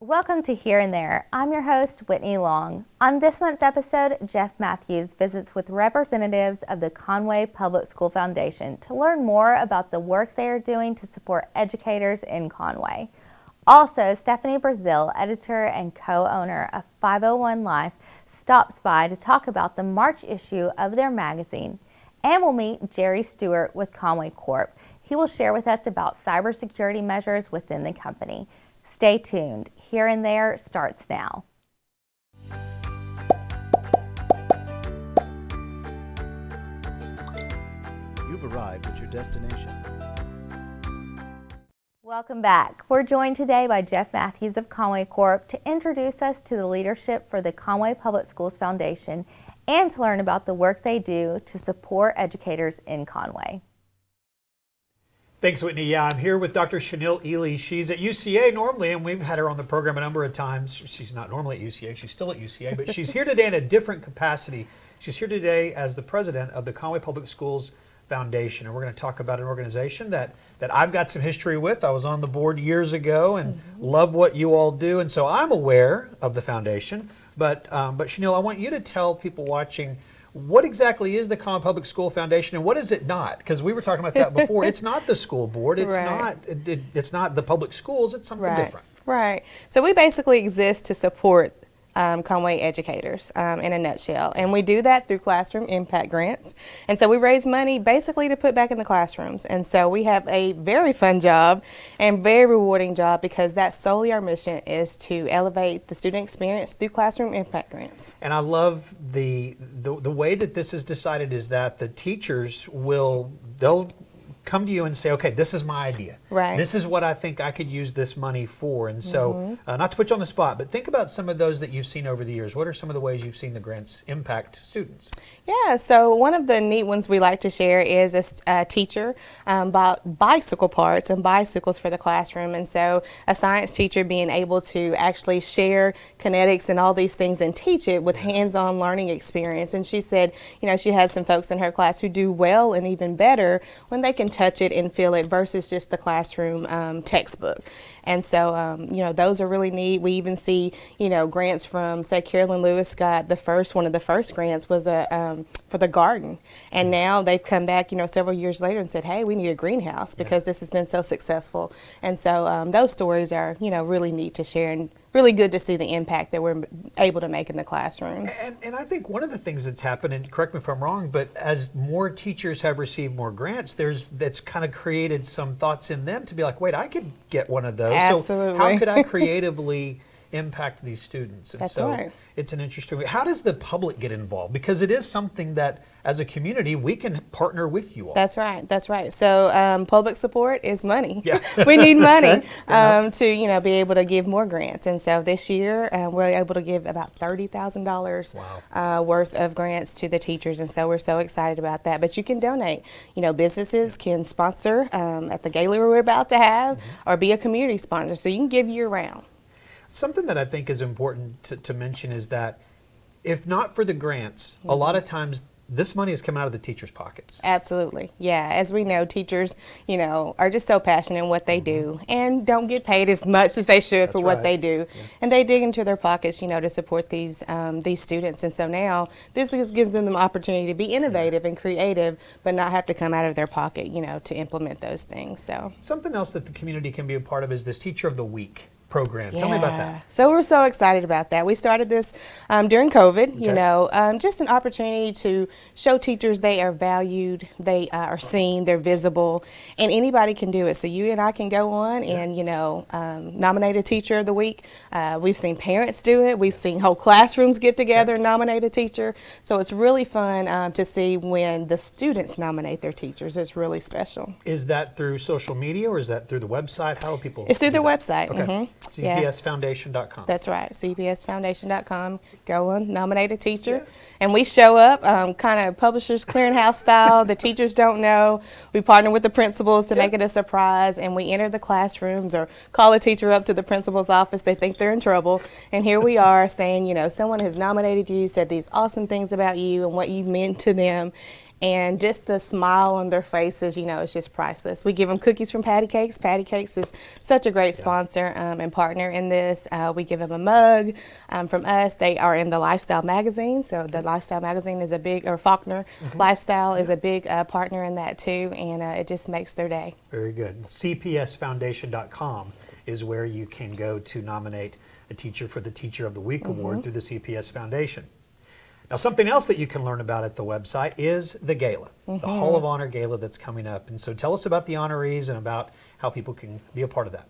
Welcome to Here and There. I'm your host, Whitney Long. On this month's episode, Jeff Matthews visits with representatives of the Conway Public School Foundation to learn more about the work they are doing to support educators in Conway. Also, Stephanie Brazil, editor and co-owner of 501 Life, stops by to talk about the March issue of their magazine. And we'll meet Jerry Stewart with Conway Corp. He will share with us about cybersecurity measures within the company. Stay tuned. Here and There starts now. You've arrived at your destination. Welcome back. We're joined today by Jeff Matthews of Conway Corp to introduce us to the leadership for the Conway Public Schools Foundation and to learn about the work they do to support educators in Conway. Thanks, Whitney. Yeah, I'm here with Dr. Chanel Ely. She's at UCA normally, and we've had her on the program a number of times. She's not normally at UCA. She's still at UCA, but she's here today in a different capacity. She's here today as the president of the Conway Public Schools Foundation, and we're going to talk about an organization that I've got some history with. I was on the board years ago and love what you all do, and so I'm aware of the foundation. But Chanel, I want you to tell people watching, what exactly is the Conway Public School Foundation and what is it not? Because we were talking about that before. It's not the school board. It's it's not the public schools. It's something different. Right. So we basically exist to support Conway educators in a nutshell. And we do that through classroom impact grants. And so we raise money basically to put back in the classrooms. And so we have a very fun job and very rewarding job because that's solely our mission, is to elevate the student experience through classroom impact grants. And I love the way that this is decided is that the teachers they'll come to you and say, okay, this is my idea. Right. This is what I think I could use this money for. And so, not to put you on the spot, but think about some of those that you've seen over the years. What are some of the ways you've seen the grants impact students? Yeah, so one of the neat ones we like to share is a teacher bought bicycle parts and bicycles for the classroom. And so a science teacher being able to actually share kinetics and all these things and teach it with hands-on learning experience. And she said, she has some folks in her class who do well and even better when they can touch it and feel it versus just the classroom textbook. And so, those are really neat. We even see, grants from, say, Carolyn Lewis got one of the first grants was for the garden. And now they've come back, several years later and said, hey, we need a greenhouse because this has been so successful. And so those stories are, really neat to share and really good to see the impact that we're able to make in the classrooms. And I think one of the things that's happened, and correct me if I'm wrong, but as more teachers have received more grants, that's kind of created some thoughts in them to be like, wait, I could get one of those. Absolutely. So how could I creatively impact these students? And That's so right. It's an interesting way. How does the public get involved? Because it is something that, as a community, we can partner with you all. That's right. That's right. So public support is money. Yeah. We need money to be able to give more grants. And so this year we're able to give about $30,000 worth of grants to the teachers. And so we're so excited about that. But you can donate. Businesses can sponsor at the gala we're about to have or be a community sponsor. So you can give year round. Something that I think is important to mention is that if not for the grants, a lot of times this money is coming out of the teachers' pockets. Absolutely. Yeah. As we know, teachers, are just so passionate in what they do and don't get paid as much as they should for what they do. Yeah. And they dig into their pockets, to support these students. And so now this gives them the opportunity to be innovative and creative, but not have to come out of their pocket, to implement those things. So something else that the community can be a part of is this Teacher of the Week program. Tell me about that. So we're so excited about that. We started this during COVID, just an opportunity to show teachers they are valued, they are seen, they're visible, and anybody can do it. So you and I can go on and, nominate a Teacher of the Week. We've seen parents do it. We've seen whole classrooms get together and nominate a teacher. So it's really fun to see when the students nominate their teachers. It's really special. Is that through social media or is that through the website? How are people? It's through their website. Okay. CPSfoundation.com. That's right, CPSfoundation.com. Go on, nominate a teacher. And we show up kind of Publishers Clearinghouse style. The teachers don't know. We partner with the principals to make it a surprise, and we enter the classrooms or call a teacher up to the principal's office. They think they're in trouble. And here we are saying, someone has nominated you, said these awesome things about you and what you meant to them. and just the smile on their faces, you know, it's just priceless. We give them cookies from Patty Cakes. Patty Cakes is such a great sponsor and partner in this. We give them a mug from us. They are in the Lifestyle magazine, so the Lifestyle magazine is a big, or Faulkner Lifestyle is a big partner in that too, and it just makes their day. Very good. CPSFoundation.com is where you can go to nominate a teacher for the Teacher of the Week Award through the CPS Foundation. Now, something else that you can learn about at the website is the gala, the Hall of Honor gala that's coming up. And so tell us about the honorees and about how people can be a part of that.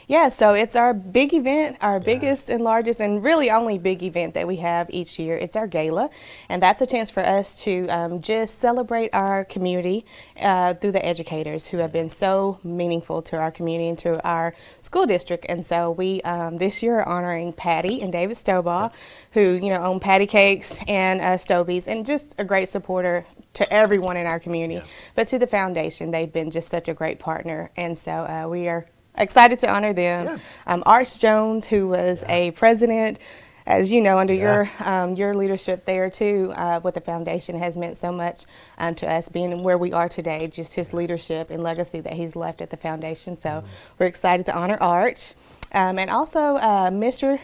Yeah, so it's our big event, our biggest and largest and really only big event that we have each year. It's our gala, and that's a chance for us to just celebrate our community through the educators who have been so meaningful to our community and to our school district. And so we this year are honoring Patty and David Stobaugh, who, you know, own Patty Cakes and Stobies, and just a great supporter to everyone in our community. But to the foundation, they've been just such a great partner, and so we are excited to honor them. Arch Jones, who was a president, as you know, under your leadership there too, with the foundation, has meant so much to us being where we are today. Just his leadership and legacy that he's left at the foundation. So we're excited to honor Arch. And also Mr.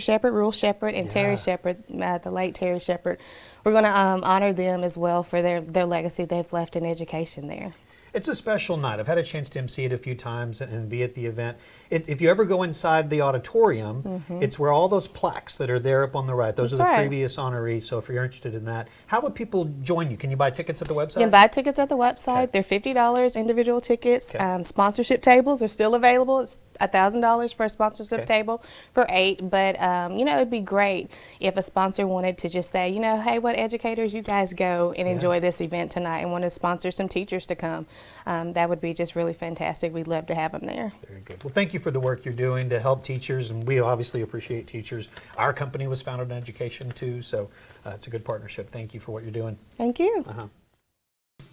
Shepard, Rule Shepard, and Terry Shepard, the late Terry Shepard. We're going to honor them as well for their legacy they've left in education there. It's a special night. I've had a chance to MC it a few times and be at the event. If you ever go inside the auditorium, it's where all those plaques that are there up on the right, those are the previous honorees. So if you're interested in that, how would people join you? Can you buy tickets at the website? You can buy tickets at the website. They're $50 individual tickets. Sponsorship tables are still available. It's $1,000 for a sponsorship table for 8. But, you know, it'd be great if a sponsor wanted to just say, you know, hey, what educators, you guys go and enjoy this event tonight and want to sponsor some teachers to come. That would be just really fantastic. We'd love to have them there. Very good. Well, thank you for the work you're doing to help teachers, and we obviously appreciate teachers. Our company was founded in education too, so it's a good partnership. Thank you for what you're doing. Thank you.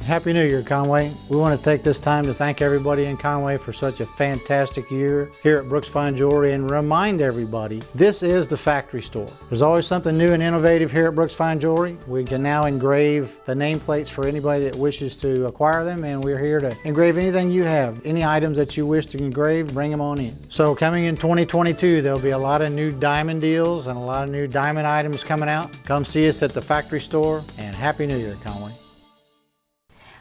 Happy New Year, Conway. We want to take this time to thank everybody in Conway for such a fantastic year here at Brooks Fine Jewelry, and remind everybody this is the factory store. There's always something new and innovative here at Brooks Fine Jewelry. We can now engrave the nameplates for anybody that wishes to acquire them, and we're here to engrave anything you have. Any items that you wish to engrave, bring them on in. So coming in 2022, there'll be a lot of new diamond deals and a lot of new diamond items coming out. Come see us at the factory store, and Happy New Year, Conway.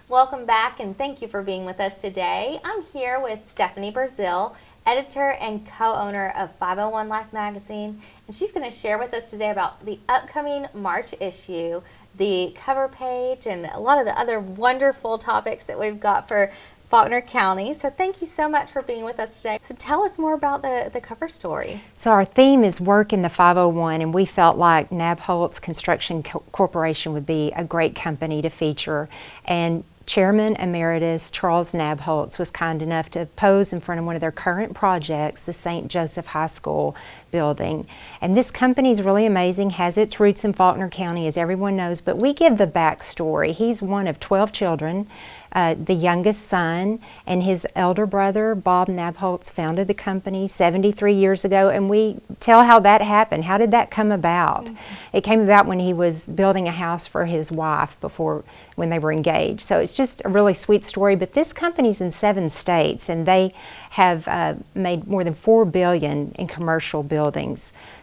Welcome back, and thank you for being with us today. I'm here with Stephanie Brazil, editor and co-owner of 501 Life magazine, and she's going to share with us today about the upcoming March issue, the cover page, and a lot of the other wonderful topics that we've got for Faulkner County. So thank you so much for being with us today. So tell us more about the cover story. So our theme is work in the 501, and we felt like Nabholz Construction Corporation would be a great company to feature. And Chairman Emeritus Charles Nabholz was kind enough to pose in front of one of their current projects, the St. Joseph High School building. And this company is really amazing, has its roots in Faulkner County, as everyone knows, but we give the backstory. He's one of 12 children, the youngest son, and his elder brother, Bob Nabholz, founded the company 73 years ago, and we tell how that happened. How did that come about? It came about when he was building a house for his wife when they were engaged. So it's just a really sweet story, but this company's in 7 states, and they have made more than $4 billion in commercial buildings.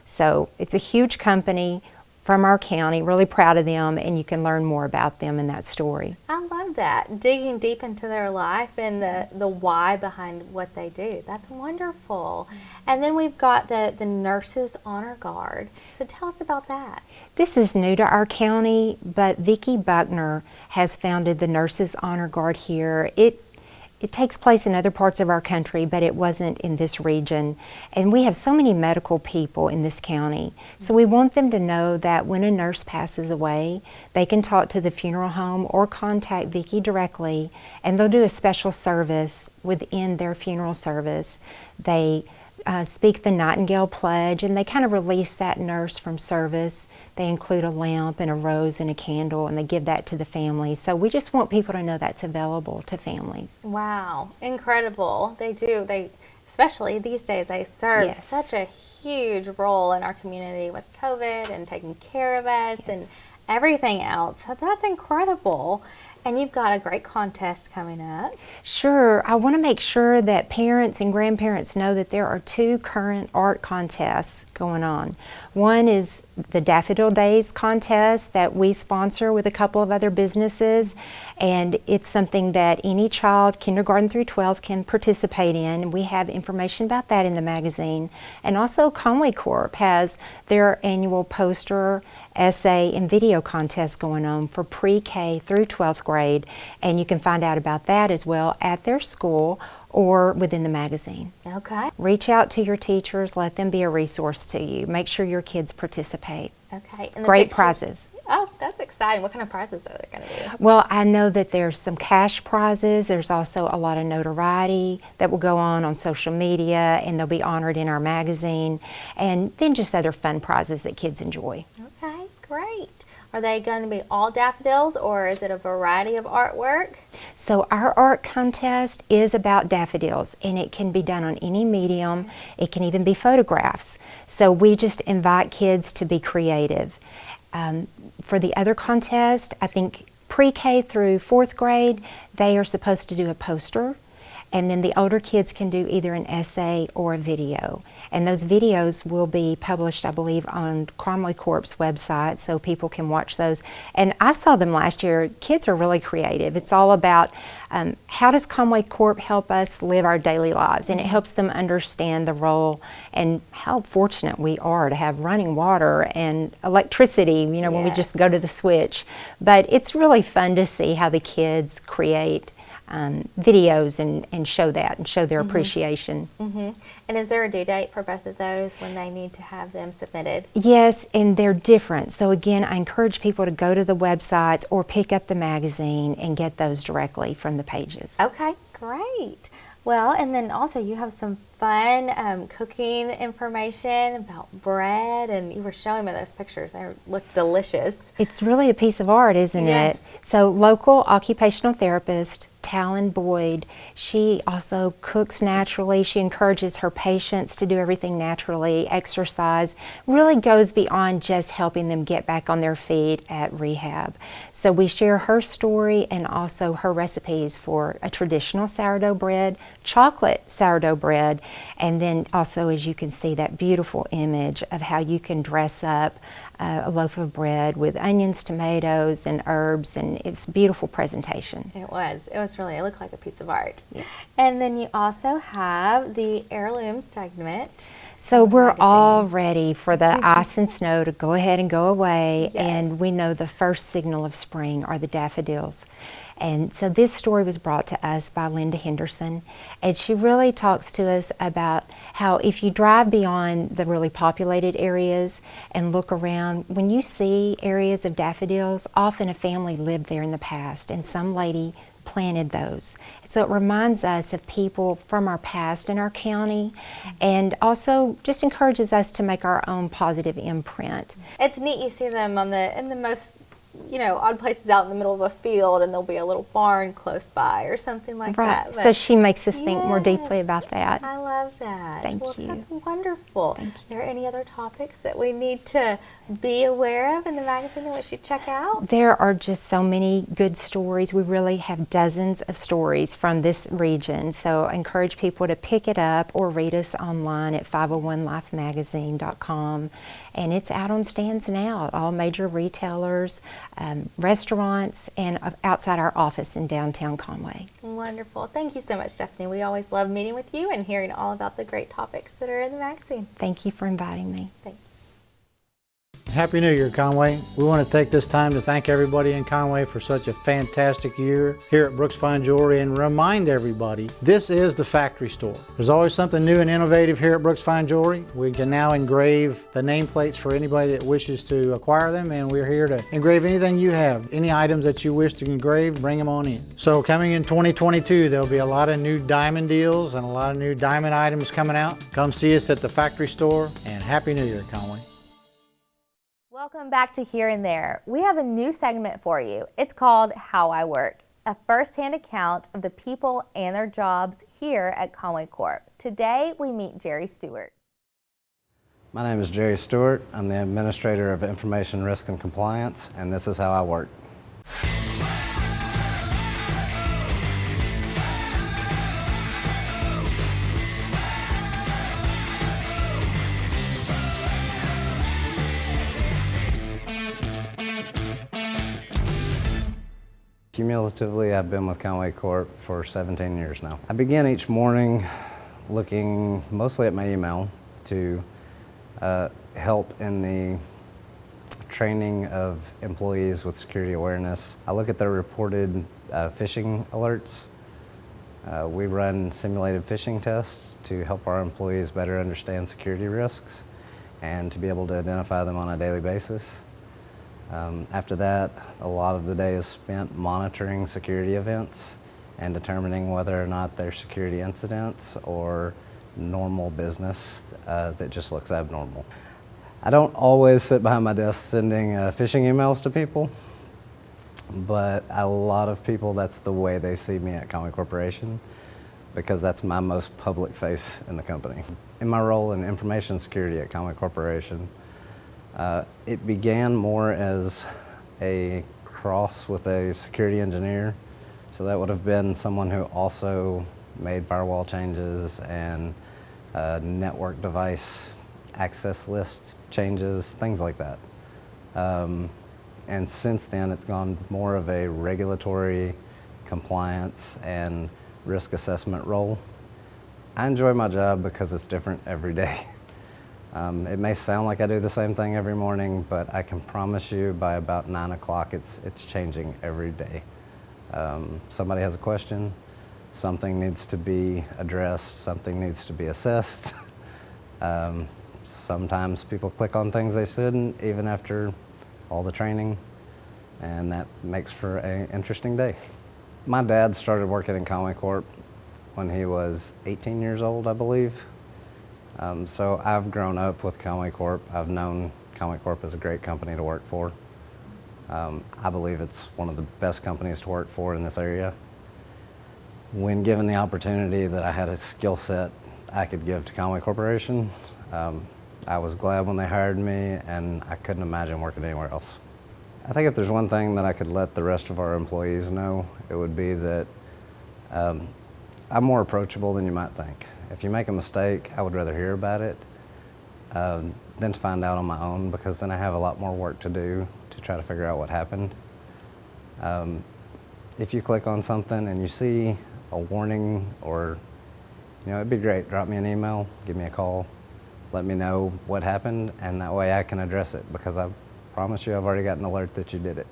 So it's a huge company from our county, really proud of them, and you can learn more about them in that story. I love that, digging deep into their life and the why behind what they do. That's wonderful. And then we've got the Nurses Honor Guard. So tell us about that. This is new to our county, but Vicki Buckner has founded the Nurses Honor Guard here. It takes place in other parts of our country, but it wasn't in this region. And we have so many medical people in this county. So we want them to know that when a nurse passes away, they can talk to the funeral home or contact Vicki directly, and they'll do a special service within their funeral service. They speak the Nightingale Pledge, and they kind of release that nurse from service. They include a lamp and a rose and a candle, and they give that to the family. So we just want people to know that's available to families. Wow, incredible. They do. Especially these days, they serve such a huge role in our community with COVID and taking care of us. everything else. So that's incredible. And you've got a great contest coming up. Sure. I want to make sure that parents and grandparents know that there are 2 current art contests going on. One is the Daffodil Days contest that we sponsor with a couple of other businesses, and it's something that any child, kindergarten through 12, can participate in. We have information about that in the magazine. And also Conway Corp has their annual poster, essay, and video contest going on for pre-K through 12th grade, and you can find out about that as well at their school or within the magazine. Okay. Reach out to your teachers, let them be a resource to you. Make sure your kids participate. Okay. And the Great pictures- prizes. Oh, that's exciting. What kind of prizes are there going to be? Well, I know that there's some cash prizes. There's also a lot of notoriety that will go on social media, and they'll be honored in our magazine, and then just other fun prizes that kids enjoy. Okay, great. Are they going to be all daffodils, or is it a variety of artwork? So our art contest is about daffodils, and it can be done on any medium. It can even be photographs. So we just invite kids to be creative. For the other contest, I think pre-K through 4th grade, they are supposed to do a poster. And then the older kids can do either an essay or a video. And those videos will be published, I believe, on Conway Corp's website, so people can watch those. And I saw them last year. Kids are really creative. It's all about how does Conway Corp help us live our daily lives? And it helps them understand the role and how fortunate we are to have running water and electricity, you know, when we just go to the switch. But it's really fun to see how the kids create videos and show that and show their appreciation. And is there a due date for both of those when they need to have them submitted? Yes, and they're different. So again, I encourage people to go to the websites or pick up the magazine and get those directly from the pages. Okay, great. Well, and then also you have some fun cooking information about bread, and you were showing me those pictures. They look delicious. It's really a piece of art, isn't Yes. it? So local occupational therapist Talon Boyd, she also cooks naturally. She encourages her patients to do everything naturally, exercise, really goes beyond just helping them get back on their feet at rehab. So we share her story and also her recipes for a traditional sourdough bread, chocolate sourdough bread, and then also, as you can see, that beautiful image of how you can dress up a loaf of bread with onions, tomatoes, and herbs, and it's a beautiful presentation. It was really, it looked like a piece of art. Yeah. And then you also have the heirloom segment. So we're all ready for the ice and snow to go ahead and go away, Yes. and we know the first signal of spring are the daffodils. And so this story was brought to us by Linda Henderson, and she really talks to us about how if you drive beyond the really populated areas and look around, when you see areas of daffodils, often a family lived there in the past and some lady planted those. So it reminds us of people from our past in our county, and also just encourages us to make our own positive imprint. It's neat, you see them in the most, odd places out in the middle of a field, and there'll be a little barn close by or something like that. Right. But So she makes us think more deeply yes, about that. I love that. Thank Well, you. that's wonderful. Thank you. Are there any other topics that we need to be aware of in the magazine that we should check out? There are just so many good stories. We really have dozens of stories from this region. So I encourage people to pick it up or read us online at 501lifemagazine.com. And it's out on stands now at all major retailers, restaurants, and outside our office in downtown Conway. Wonderful. Thank you so much, Stephanie. We always love meeting with you and hearing all about the great topics that are in the magazine. Thank you for inviting me. Thank you. Happy New Year, Conway. We want to take this time to thank everybody in Conway for such a fantastic year here at Brooks Fine Jewelry, and remind everybody this is the factory store. There's always something new and innovative here at Brooks Fine Jewelry. We can now engrave the nameplates for anybody that wishes to acquire them, and we're here to engrave anything you have. Any items that you wish to engrave, bring them on in. So coming in 2022, there'll be a lot of new diamond deals and a lot of new diamond items coming out. Come see us at the factory store, and Happy New Year, Conway. Welcome back to Here and There. We have a new segment for you. It's called How I Work, a first-hand account of the people and their jobs here at Conway Corp. Today, we meet Jerry Stewart. My name is Jerry Stewart. I'm the Administrator of Information Risk and Compliance, and this is how I work. Cumulatively, I've been with Conway Corp for 17 years now. I begin each morning looking mostly at my email to help in the training of employees with security awareness. I look at their reported phishing alerts. We run simulated phishing tests to help our employees better understand security risks and to be able to identify them on a daily basis. After that, a lot of the day is spent monitoring security events and determining whether or not they're security incidents or normal business that just looks abnormal. I don't always sit behind my desk sending phishing emails to people, but a lot of people, that's the way they see me at Conway Corporation, because that's my most public face in the company. In my role in information security at Conway Corporation, it began more as a cross with a security engineer. So that would have been someone who also made firewall changes and network device access list changes, things like that. And since then, it's gone more of a regulatory compliance and risk assessment role. I enjoy my job because it's different every day. It may sound like I do the same thing every morning, but I can promise you by about 9 o'clock it's changing every day. Somebody has a question, something needs to be addressed, something needs to be assessed. Sometimes people click on things they shouldn't, even after all the training, and that makes for an interesting day. My dad started working in Conway Corp when he was 18 years old, I believe. So I've grown up with Conway Corp. I've known Conway Corp is a great company to work for. I believe it's one of the best companies to work for in this area. When given the opportunity that I had a skill set I could give to Conway Corporation, I was glad when they hired me, and I couldn't imagine working anywhere else. I think if there's one thing that I could let the rest of our employees know, it would be that I'm more approachable than you might think. If you make a mistake, I would rather hear about it than to find out on my own, because then I have a lot more work to do to try to figure out what happened. If you click on something and you see a warning, or, it'd be great, drop me an email, give me a call, let me know what happened, and that way I can address it, because I promise you I've already got an alert that you did it.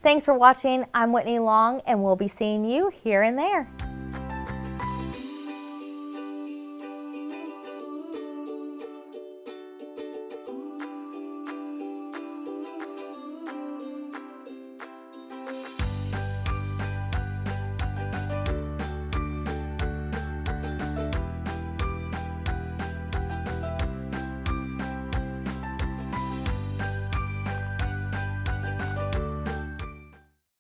Thanks for watching. I'm Whitney Long, and we'll be seeing you here and there.